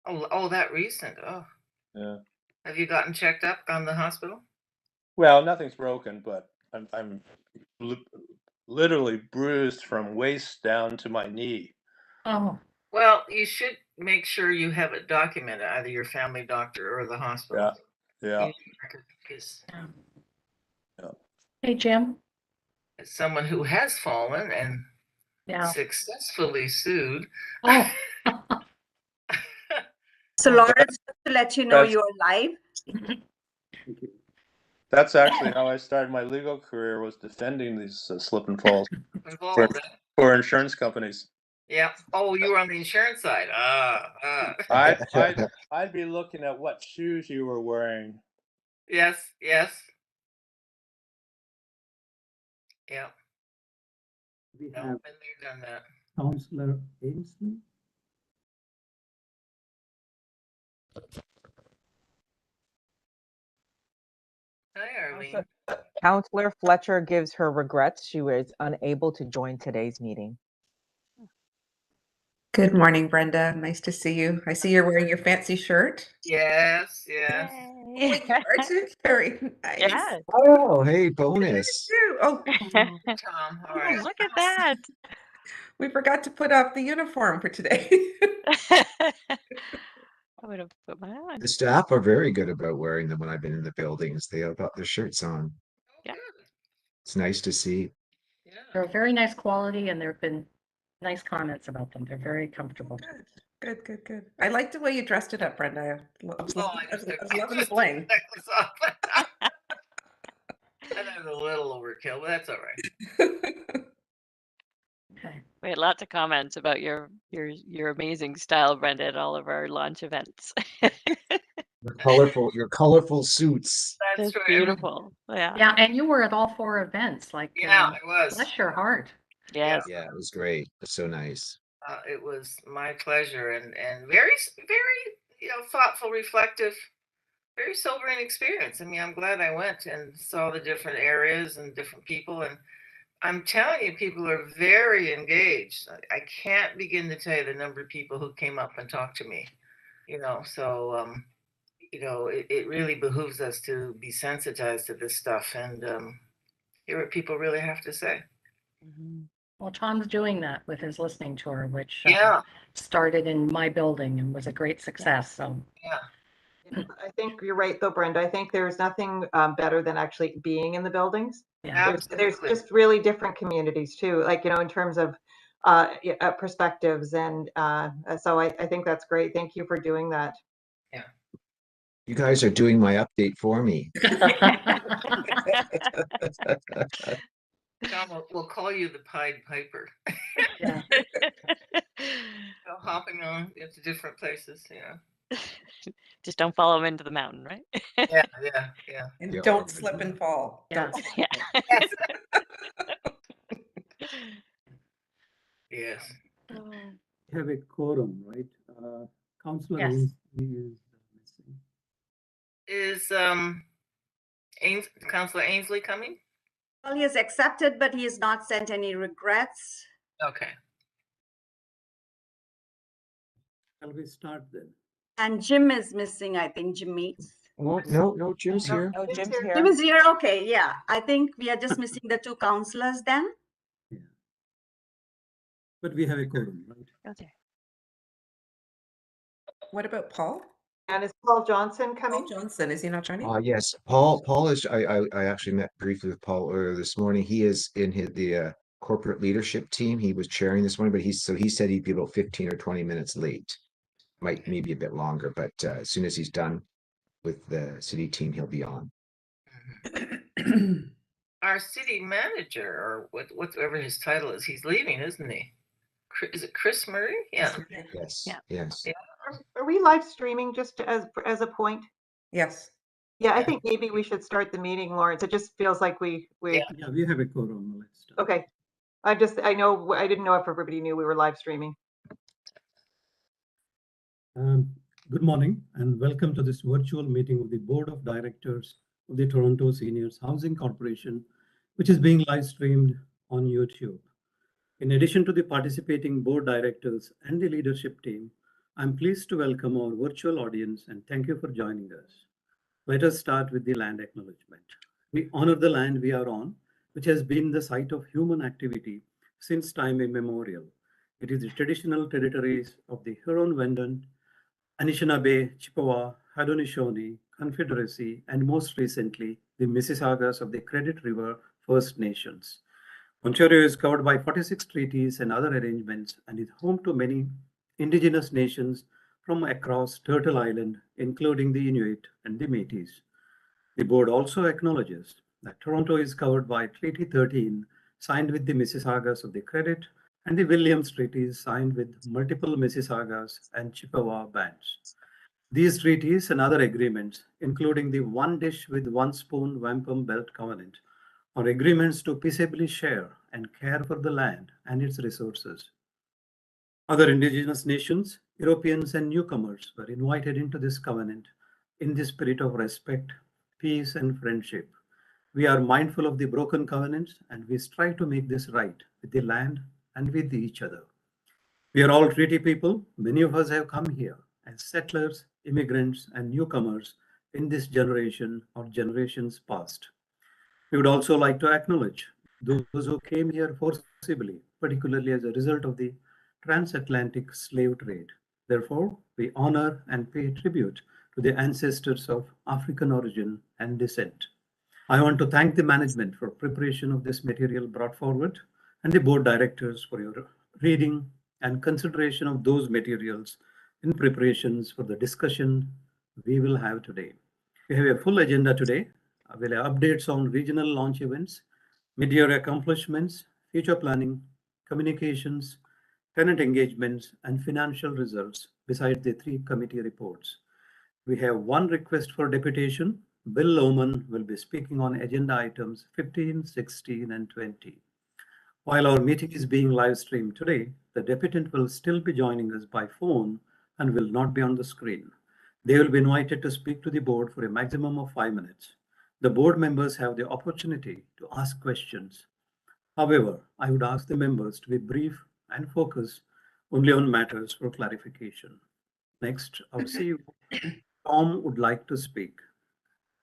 Oh, that recent. Oh, Yeah. have you gotten checked up on the hospital? Well, nothing's broken, but I'm literally bruised from waist down to my knee. Oh, Well, you should make sure you have it documented, either your family doctor or the hospital. Yeah. Because hey, Jim. as someone who has fallen and Yeah. successfully sued. Oh. So Lawrence, just to let you know, That's- you're live. That's actually how I started my legal career, was defending these slip and falls for insurance companies. Yeah. Oh, you were on the insurance side. I'd be looking at what shoes you were wearing. Yes. Yeah. We No, have been there, done that. Counselor Ainsley. Hi, Arlene. Counselor Fletcher gives her regrets. She was unable to join today's meeting. Good morning, Brenda. Nice to see you. I see you're wearing your fancy shirt. Yes. Oh, you are too. Very nice. Yes. Oh, hey, bonus. Oh, Tom. All right. Look at that. we forgot to put up the uniform for today. I would have put mine on. The staff are very good about wearing them when I've been in the buildings. They have got their shirts on. Yeah. It's nice to see. Yeah. They're very nice quality, and there have been nice comments about them. They're very comfortable. Good. I like the way you dressed it up, Brenda. I was loving the bling. That was a little overkill, but that's all right. Okay. We had lots of comments about your amazing style, Brenda, at all of our launch events. Your colorful suits. That's It's right. beautiful. Yeah. Yeah, and you were at all 4 events. Like, Yeah, I was. bless your heart. Yes. Yeah, it was great. It's so nice. It was my pleasure, and very, thoughtful, reflective, very sobering experience. I mean, I'm glad I went and saw the different areas and different people, and I'm telling you, people are very engaged. I can't begin to tell you the number of people who came up and talked to me. So it really behooves us to be sensitized to this stuff and hear what people really have to say. Mm-hmm. Well, Tom's doing that with his listening tour, which started in my building and was a great success. So I think you're right, though, Brenda. I think there's nothing better than actually being in the buildings. yeah, There's just really different communities too, like, in terms of perspectives. And so I think that's great. Thank you for doing that. Yeah. You guys are doing my update for me. Tom, we'll call you the Pied Piper. yeah. Hopping on into different places, Just don't follow him into the mountain, right? Yeah. And don't slip and fall. Yeah. Yeah. Yes. We have a quorum, right? Counselor Yes. Ainsley is missing. Is Counselor Ainsley coming? Well, he has accepted, but he has not sent any regrets. Okay. Shall we start then? And Jim is missing, I think, Jim meets. No, Jim's here. No, Jim's here. Jim is here, okay, yeah. I think we are just missing the 2 counselors then. Yeah. But we have a quorum, right? Okay. What about Paul? And is Paul Johnson coming? Paul Johnson, is he not joining? Yes, Paul is. I actually met briefly with Paul earlier this morning. He is in the corporate leadership team. He was chairing this morning, but he said he'd be about 15 or 20 minutes late. Might maybe a bit longer, but as soon as he's done with the city team, he'll be on. Our city manager, or whatever his title is, he's leaving, isn't he? Is it Chris Murray? Yeah. Yes. Yeah. Yes. Are we live streaming just as a point? Yes. Yeah, I think maybe we should start the meeting, Lawrence. It just feels like we. Yeah, we have a quorum. Let's start. Okay. I didn't know if everybody knew we were live streaming. Good morning and welcome to this virtual meeting of the Board of Directors of the Toronto Seniors Housing Corporation, which is being live streamed on YouTube. In addition to the participating board directors and the leadership team, I'm pleased to welcome our virtual audience and thank you for joining us. Let us start with the land acknowledgement. We honor the land we are on, which has been the site of human activity since time immemorial. It is the traditional territories of the Huron-Wendat, Anishinaabe, Chippewa, Haudenosaunee Confederacy, and most recently, the Mississaugas of the Credit River First Nations. Ontario is covered by 46 treaties and other arrangements and is home to many Indigenous nations from across Turtle Island, including the Inuit and the Métis. The board also acknowledges that Toronto is covered by Treaty 13, signed with the Mississaugas of the Credit, and the Williams Treaties, signed with multiple Mississaugas and Chippewa bands. These treaties and other agreements, including the One Dish with One Spoon Wampum Belt Covenant, are agreements to peaceably share and care for the land and its resources. Other Indigenous nations, Europeans, and newcomers were invited into this covenant in the spirit of respect, peace, and friendship. We are mindful of the broken covenants and we strive to make this right with the land and with each other. We are all treaty people. Many of us have come here as settlers, immigrants, and newcomers in this generation or generations past. We would also like to acknowledge those who came here forcibly, particularly as a result of the transatlantic slave trade. Therefore, we honor and pay tribute to the ancestors of African origin and descent. I want to thank the management for preparation of this material brought forward and the board directors for your reading and consideration of those materials in preparations for the discussion we will have today. We have a full agenda today. We'll have updates on regional launch events, mid-year accomplishments, future planning, communications, tenant engagements, and financial results, besides the 3 committee reports. We have one request for deputation. Bill Lohman will be speaking on agenda items 15, 16, and 20. While our meeting is being live streamed today, the deputant will still be joining us by phone and will not be on the screen. They will be invited to speak to the board for a maximum of 5 minutes. The board members have the opportunity to ask questions. However, I would ask the members to be brief and focus only on matters for clarification. Next, our CEO, Tom, would like to speak.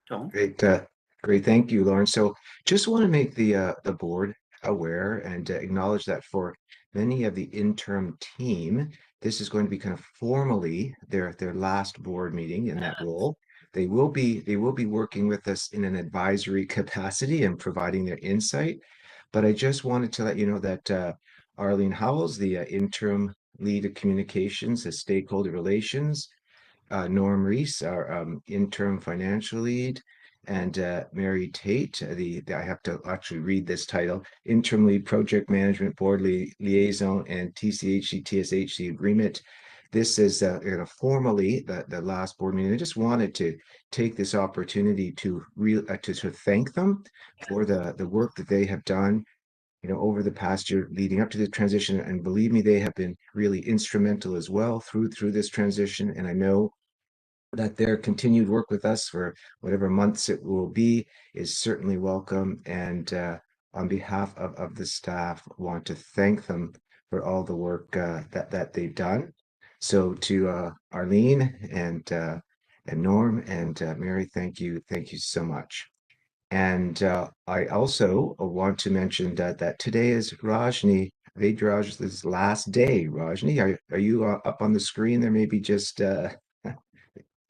Tom? Great. Thank you, Lauren. So just want to make the board aware and acknowledge that for many of the interim team, this is going to be kind of formally their last board meeting in that role. They will be working with us in an advisory capacity and providing their insight. But I just wanted to let you know that Arlene Howells, the interim lead of communications, the stakeholder relations, Norm Reese, our interim financial lead, and Mary Tate, I have to actually read this title, interim lead project management board liaison and TCHC TSHC agreement. This is formally the last board meeting. I just wanted to take this opportunity to thank them for the work that they have done, over the past year leading up to the transition. And believe me, they have been really instrumental as well through this transition. And I know that their continued work with us for whatever months it will be is certainly welcome. And on behalf of the staff, I want to thank them for all the work that they've done. So to Arlene and Norm and Mary, thank you so much. And I also want to mention that today is Rajni Vaidraj's last day. Rajni, are you up on the screen there? Maybe just I'm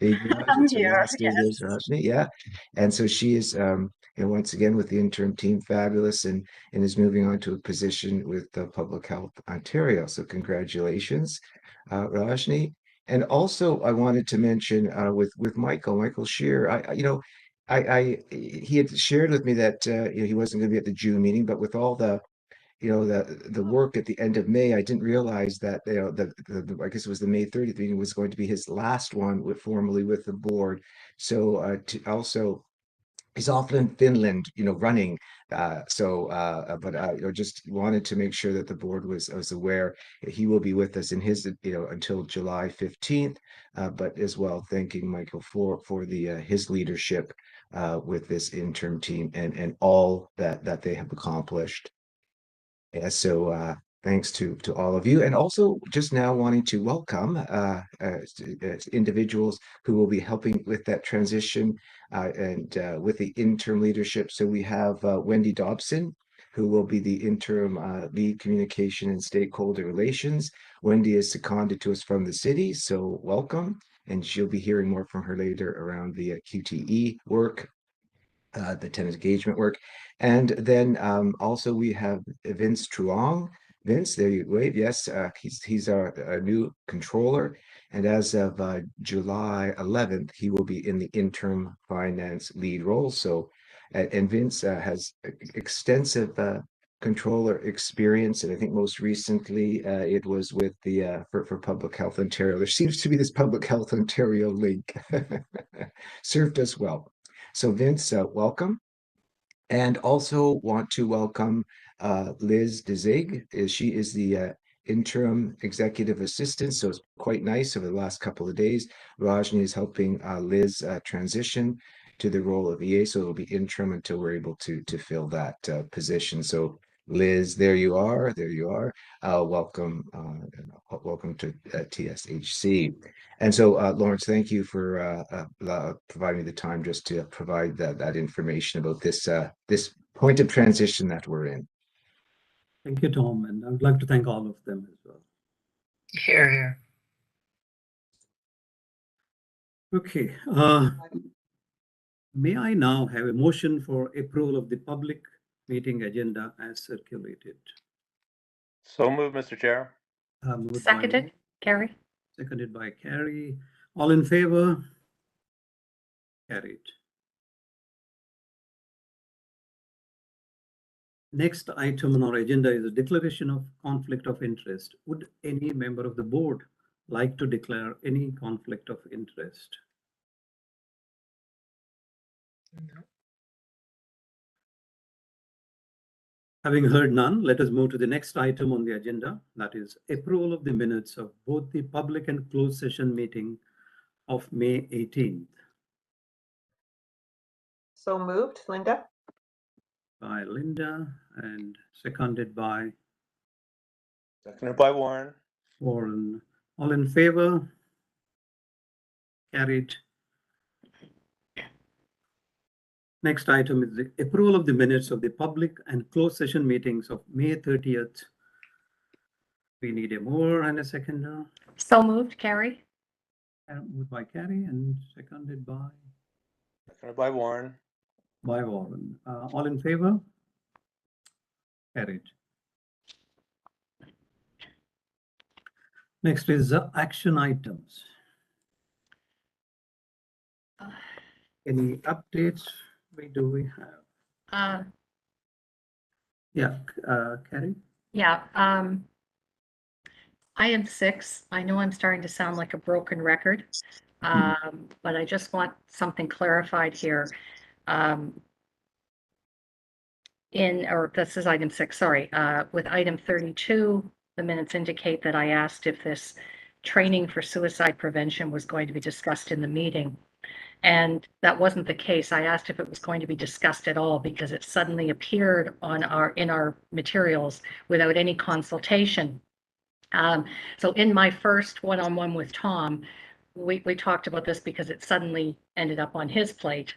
here, yes. Rajni, yeah. And so she is, once again with the interim team, fabulous, and is moving on to a position with Public Health Ontario. So congratulations, Rajni. And also, I wanted to mention with Michael Shear, he had shared with me that he wasn't going to be at the June meeting, but with all the work at the end of May, I didn't realize that I guess it was the May 30th meeting was going to be his last one formally with the board. So also he's often in Finland, running. But just wanted to make sure that the board was aware he will be with us in his, until July 15th. But as well, thanking Michael for his leadership with this interim team and all that they have accomplished. Yeah, so thanks to all of you, and also just now wanting to welcome individuals who will be helping with that transition and with the interim leadership. So we have Wendy Dobson, who will be the interim lead communication and stakeholder relations. Wendy is seconded to us from the city, so welcome. And she'll be hearing more from her later around the QTE work, the tenant engagement work. And then also we have Vince Truong. Vince, there you wave. Yes, he's our new controller. And as of July 11th, he will be in the interim finance lead role. So, and Vince has extensive controller experience, and I think most recently it was with the for Public Health Ontario. There seems to be this Public Health Ontario link. Served us well. So Vince, welcome. And also want to welcome Liz DeZig. She is the interim executive assistant, so it's quite nice over the last couple of days. Rajni is helping Liz transition to the role of EA, so it'll be interim until we're able to fill that position. So Liz, there you are. There you are. Welcome to TSHC. And so, Lawrence, thank you for providing the time just to provide that information about this this point of transition that we're in. Thank you, Tom, and I would like to thank all of them as well. Here, here. Okay. May I now have a motion for approval of the public meeting agenda as circulated? So moved, Mr. Chair. Moved by Seconded, Wong, Carrie? seconded by Carrie. All in favor? Carried. Next item on our agenda is a declaration of conflict of interest. Would any member of the board like to declare any conflict of interest? No. Having heard none, let us move to the next item on the agenda. That is approval of the minutes of both the public and closed session meeting of May 18th. So moved, Linda? By Linda and seconded by Seconded by Warren. Warren. All in favor? Carried. Next item is the approval of the minutes of the public and closed session meetings of May 30th. We need a mover and a seconder. So moved, Carrie? Moved by Carrie and seconded by Warren. Warren. All in favor? Carried. Next is action items. Any updates? We have? Yeah, Carrie? Yeah. Item 6, I know I'm starting to sound like a broken record, but I just want something clarified here. This is item 6, sorry. With item 32, the minutes indicate that I asked if this training for suicide prevention was going to be discussed in the meeting. And that wasn't the case. I asked if it was going to be discussed at all because it suddenly appeared in our materials without any consultation. So in my first one-on-one with Tom, we talked about this because it suddenly ended up on his plate.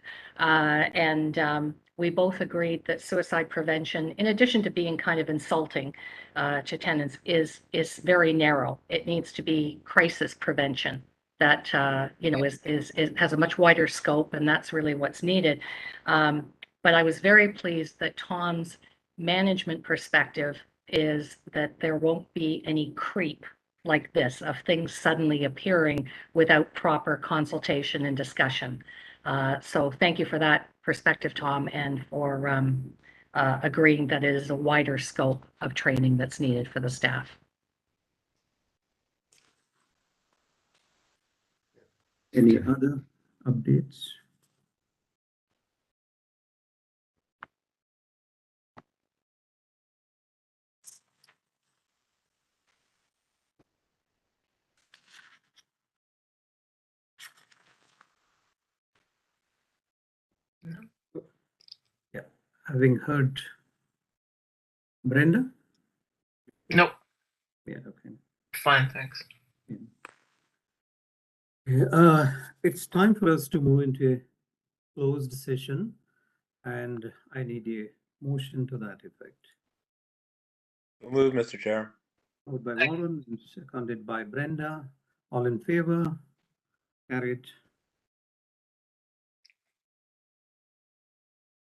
We both agreed that suicide prevention, in addition to being kind of insulting to tenants, is very narrow. It needs to be crisis prevention that has a much wider scope, and that's really what's needed. But I was very pleased that Tom's management perspective is that there won't be any creep like this of things suddenly appearing without proper consultation and discussion. So thank you for that perspective, Tom, and for agreeing that it is a wider scope of training that's needed for the staff. Any other updates? No. Yeah, having heard Brenda? Nope. Yeah, okay. Fine, thanks. It's time for us to move into a closed session, and I need a motion to that effect. Move, Mr. Chair. Moved by Warren and seconded by Brenda. All in favor? Carried.